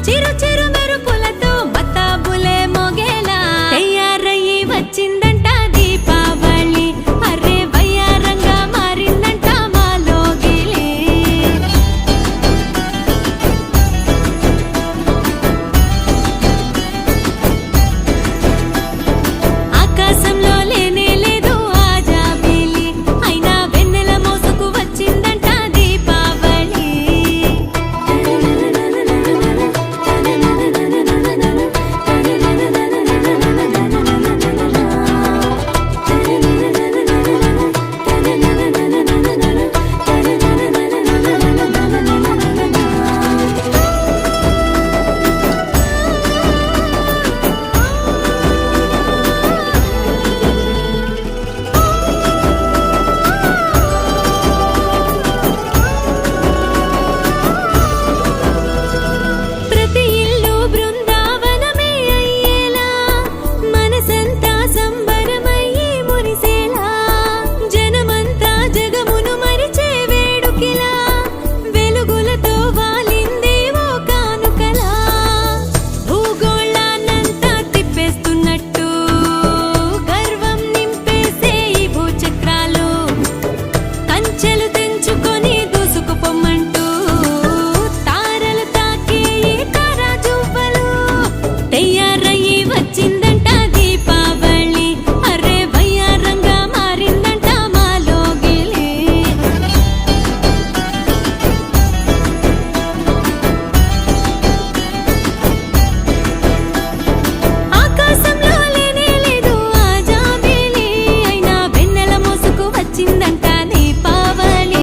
చిరు చిరు మెరుపులతో మతాబులే మోగేలా తయారయ్యి వచ్చిందంట దీపావళి. అరే వయ్యారంగా మారిందంట మాలోగిలి. ఆకాశంలో లేనే లేదు ఆ జాబిలి, అయినా వెన్నెల మోసుకు వచ్చిందంట దీపావళి. ప్రతి ఇల్లు బృందావనమే అయ్యేలా మనసంతా సంబరమయ్యి మురిసేలా జనమంతా జగమును మరిచే వేడుకిలా వెలుగులతో వాలింది ఓ కానుకలా. భూగోళాన్నంతా తిప్పేస్తున్నట్టు గర్వం నింపేసే ఈ భూచక్రాలు కంచెలు